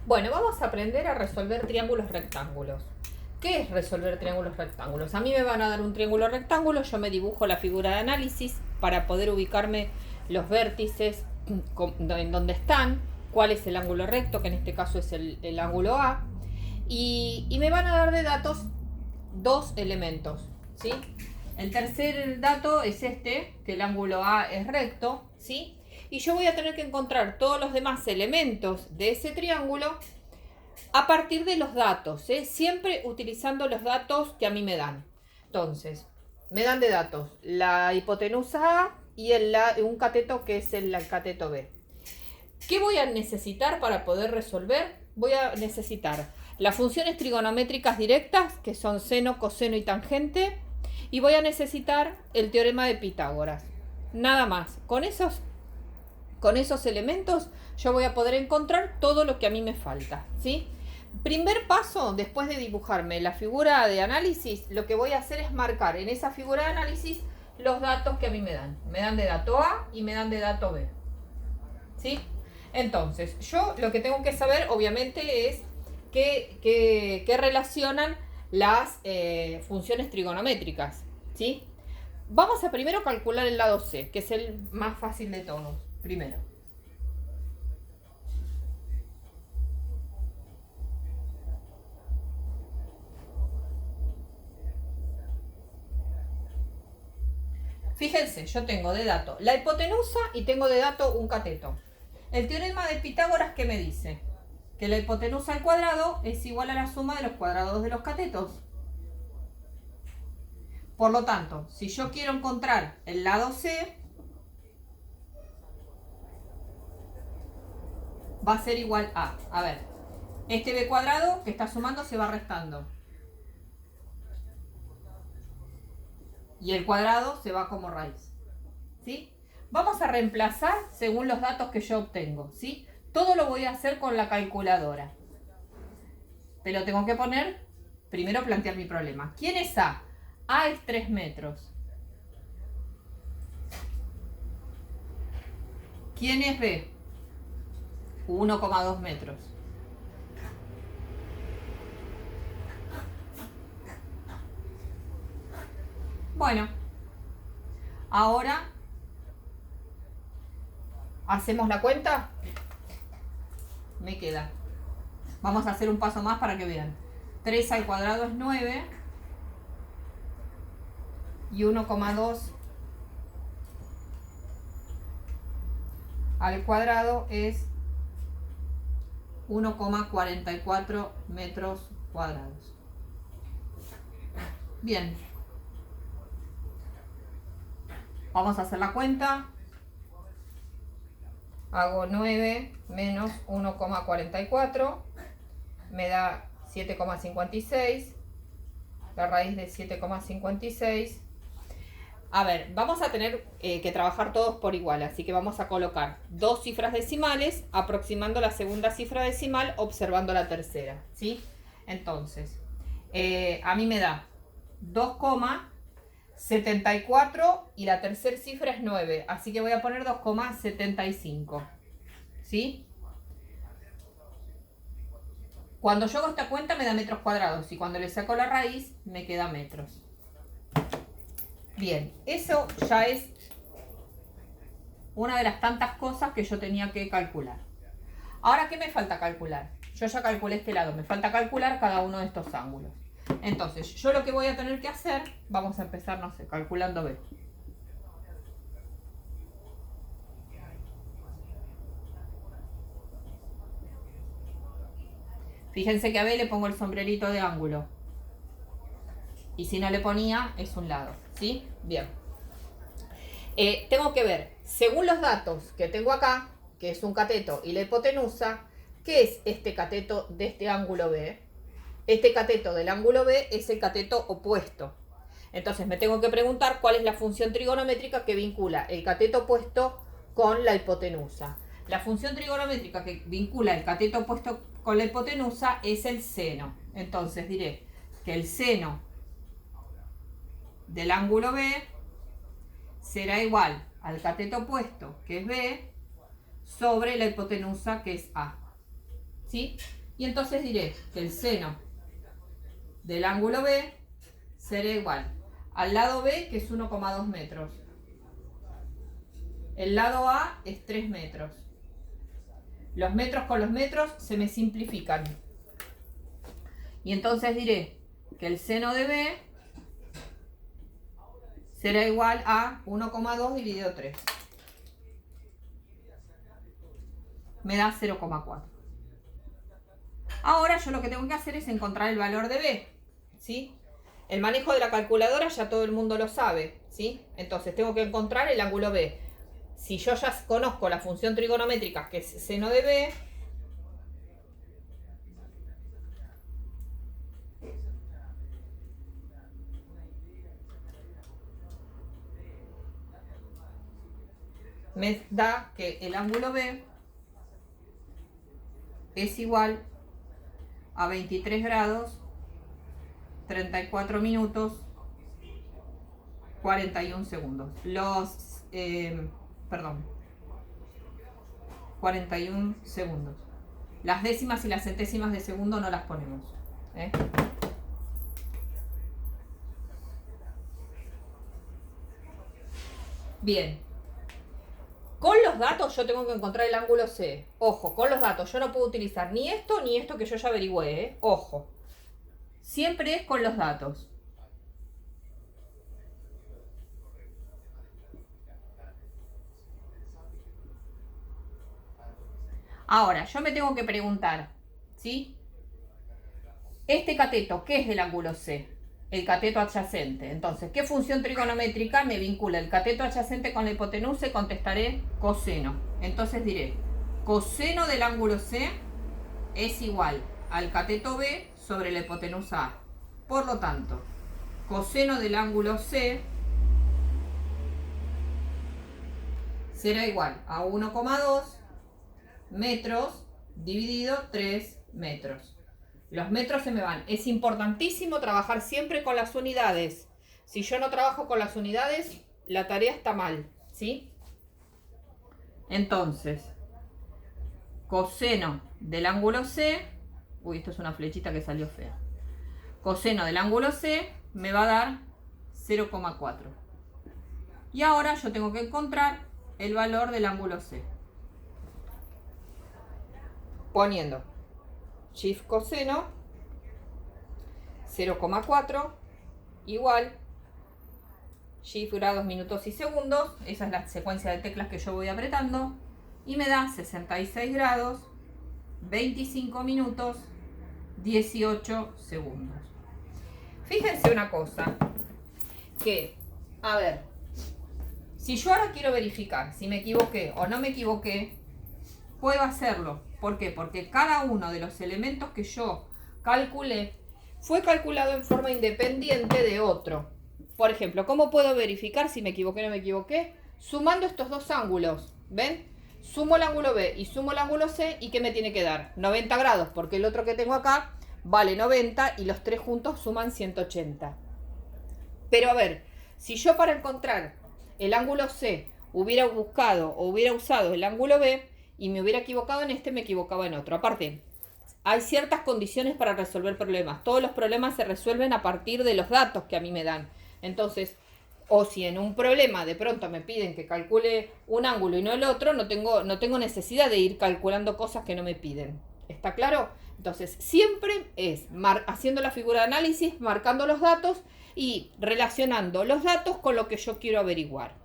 Bueno, vamos a aprender a resolver triángulos rectángulos. ¿Qué es resolver triángulos rectángulos? A mí me van a dar un triángulo rectángulo, yo me dibujo la figura de análisis para poder ubicarme los vértices en donde están, cuál es el ángulo recto, que en este caso es el ángulo A, y me van a dar de datos dos elementos, ¿sí? El tercer dato es este, que el ángulo A es recto, ¿sí? Y yo voy a tener que encontrar todos los demás elementos de ese triángulo a partir de los datos, ¿eh? Siempre utilizando los datos que a mí me dan. Entonces, me dan de datos la hipotenusa A y un cateto que es el cateto B. ¿Qué voy a necesitar para poder resolver? Voy a necesitar las funciones trigonométricas directas, que son seno, coseno y tangente, y voy a necesitar el teorema de Pitágoras. Nada más. Con esos elementos yo voy a poder encontrar todo lo que a mí me falta, ¿sí? Primer paso, después de dibujarme la figura de análisis, lo que voy a hacer es marcar en esa figura de análisis los datos que a mí me dan. Me dan de dato A y me dan de dato B, ¿sí? Entonces, yo lo que tengo que saber, obviamente, es qué relacionan las funciones trigonométricas, ¿sí? Vamos a primero calcular el lado C, que es el más fácil de todos. Primero. Fíjense, yo tengo de dato la hipotenusa y tengo de dato un cateto. El teorema de Pitágoras, ¿qué me dice? Que la hipotenusa al cuadrado es igual a la suma de los cuadrados de los catetos. Por lo tanto, si yo quiero encontrar el lado C, va a ser igual a... A ver, este b cuadrado que está sumando se va restando. Y el cuadrado se va como raíz, ¿sí? Vamos a reemplazar según los datos que yo obtengo, ¿sí? Todo lo voy a hacer con la calculadora. Pero tengo que poner, primero plantear mi problema. ¿Quién es A? A es 3 metros. ¿Quién es B? 1,2 metros. Bueno, ahora hacemos la cuenta. Me queda. Vamos a hacer un paso más para que vean. 3 al cuadrado es 9. Y 1,2 al cuadrado es 1,44 metros cuadrados. Bien. Vamos a hacer la cuenta. Hago 9 menos 1,44. Me da 7,56. La raíz de 7,56. A ver, vamos a tener que trabajar todos por igual, así que vamos a colocar dos cifras decimales, aproximando la segunda cifra decimal, observando la tercera, ¿sí? Entonces, a mí me da 2,74 y la tercera cifra es 9, así que voy a poner 2,75, ¿sí? Cuando yo hago esta cuenta me da metros cuadrados y cuando le saco la raíz me queda metros. Bien, eso ya es una de las tantas cosas que yo tenía que calcular. Ahora, ¿qué me falta calcular? Yo ya calculé este lado, me falta calcular cada uno de estos ángulos. Entonces, yo lo que voy a tener que hacer, vamos a empezar, no sé, calculando B. Fíjense que a B le pongo el sombrerito de ángulo. Y si no le ponía, es un lado, ¿sí? Bien. Tengo que ver, según los datos que tengo acá, que es un cateto y la hipotenusa, ¿qué es este cateto de este ángulo B? Este cateto del ángulo B es el cateto opuesto. Entonces me tengo que preguntar cuál es la función trigonométrica que vincula el cateto opuesto con la hipotenusa. La función trigonométrica que vincula el cateto opuesto con la hipotenusa es el seno. Entonces diré que el seno del ángulo B será igual al cateto opuesto, que es B, sobre la hipotenusa, que es A. ¿sí? Y entonces diré que el seno del ángulo B será igual al lado B, que es 1,2 metros. El lado A es 3 metros. Los metros con los metros se me simplifican. Y entonces diré que el seno de B será igual a 1,2 dividido 3. Me da 0,4. Ahora yo lo que tengo que hacer es encontrar el valor de B, ¿sí? El manejo de la calculadora ya todo el mundo lo sabe, ¿sí? Entonces tengo que encontrar el ángulo B. Si yo ya conozco la función trigonométrica, que es seno de B, me da que el ángulo B es igual a 23 grados, 34 minutos, 41 segundos. 41 segundos. Las décimas y las centésimas de segundo no las ponemos, ¿eh? Bien. Con los datos yo tengo que encontrar el ángulo C. Ojo, con los datos yo no puedo utilizar ni esto que yo ya averigüé, ¿eh? Ojo. Siempre es con los datos. Ahora, yo me tengo que preguntar, ¿sí? Este cateto, ¿qué es del ángulo C? El cateto adyacente. Entonces, ¿qué función trigonométrica me vincula el cateto adyacente con la hipotenusa? Contestaré coseno. Entonces diré, coseno del ángulo C es igual al cateto B sobre la hipotenusa A. Por lo tanto, coseno del ángulo C será igual a 1,2 metros dividido 3 metros. Los metros se me van. Es importantísimo trabajar siempre con las unidades. Si yo no trabajo con las unidades, la tarea está mal, ¿sí? Entonces, coseno del ángulo C, uy, esto es una flechita que salió fea. Coseno del ángulo C me va a dar 0,4. Y ahora yo tengo que encontrar el valor del ángulo C. Poniendo shift coseno 0,4 igual shift grados, minutos y segundos. Esa es la secuencia de teclas que yo voy apretando. Y me da 66 grados, 25 minutos, 18 segundos. Fíjense una cosa. Que, a ver, si yo ahora quiero verificar si me equivoqué o no me equivoqué, puedo hacerlo. ¿Por qué? Porque cada uno de los elementos que yo calculé fue calculado en forma independiente de otro. Por ejemplo, ¿cómo puedo verificar si me equivoqué o no me equivoqué? Sumando estos dos ángulos, ¿ven? Sumo el ángulo B y sumo el ángulo C, ¿y qué me tiene que dar? 90 grados, porque el otro que tengo acá vale 90 y los tres juntos suman 180. Pero a ver, si yo para encontrar el ángulo C hubiera buscado o hubiera usado el ángulo B y me hubiera equivocado en este, me equivocaba en otro. Aparte, hay ciertas condiciones para resolver problemas. Todos los problemas se resuelven a partir de los datos que a mí me dan. Entonces, o si en un problema de pronto me piden que calcule un ángulo y no el otro, no tengo necesidad de ir calculando cosas que no me piden. ¿Está claro? Entonces, siempre es haciendo la figura de análisis, marcando los datos y relacionando los datos con lo que yo quiero averiguar.